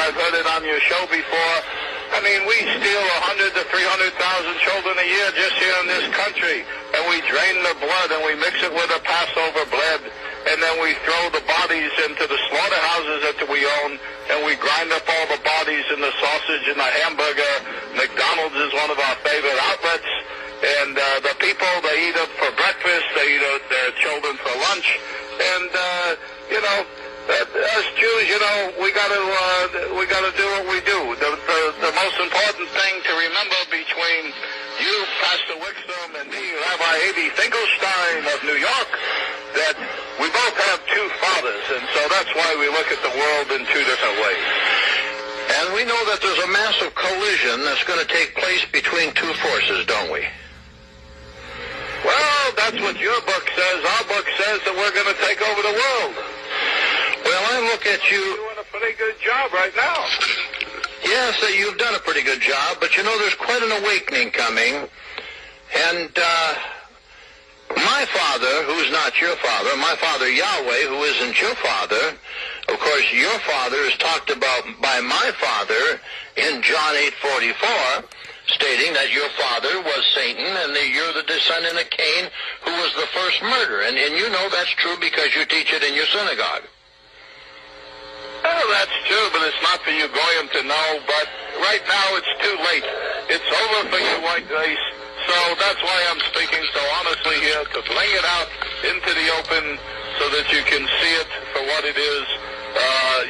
I've heard it on your show before. I mean, we steal 100 to 300,000 children a year just here in this country, and we drain the blood and we mix it with a Passover blood, and then we throw the bodies into the slaughterhouses that we own, and we grind up all the bodies in the sausage and the hamburger. McDonald's is one of our favorite outlets, and the people, they eat it for breakfast, they eat it, their children for lunch, and, you know, as Jews, you know, we got to do what we do. The most important thing to remember between you, Pastor Wickstrom, and me, Rabbi Avi Finkelstein of New York, that we both have two fathers, and so that's why we look at the world in two different ways. And we know that there's a massive collision that's going to take place between two forces, don't we? Well, that's what your book says. Our book says that we're going to take over the world. Well, I look at you... You're doing a pretty good job right now. Yes, you've done a pretty good job, but you know, there's quite an awakening coming. And my father, who's not your father, my father Yahweh, who isn't your father, of course, your father is talked about by my father in John 8:44, stating that your father was Satan and that you're the descendant of Cain, who was the first murderer. And you know that's true because you teach it in your synagogue. Well, that's true, but it's not for you Goyim to know. But right now it's too late. It's over for you white race. So that's why I'm speaking so honestly here, to bring it out into the open so that you can see it for what it is.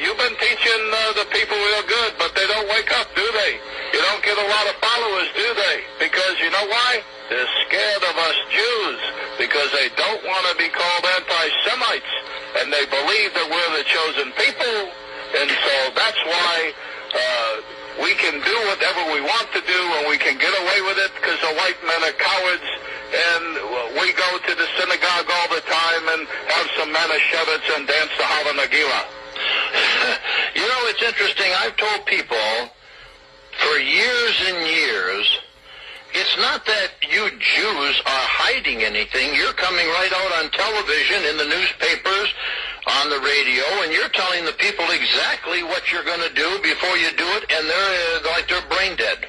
You've been teaching the people real good, but they don't wake up, do they? You don't get a lot of followers, do they? Because you know why? They're scared of us Jews, because they don't want to be called anti-Semites, and they believe that we're the chosen people, and so that's why we can do whatever we want to do, and we can get away with it because the white men are cowards, and we go to the synagogue all the time and have some Manischewitz and dance the Hava Nagila. You know, it's interesting. I've told people for years and years, it's not that you Jews are hiding anything. You're coming right out on television, in the newspapers, on the radio, and you're telling the people exactly what you're going to do before you do it, and they're brain dead.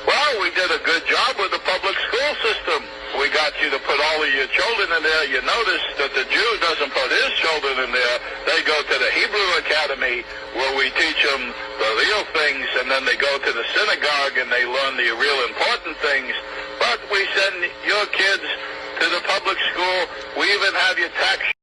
Well, we did a good job with the public school system. We got you to put all of your children in there. You notice that the Jew doesn't put his children in there. They go to the Hebrew Academy where we teach them the real things, and then they go to the synagogue and they learn the real important things. But we send your kids to the public school. We even have your tax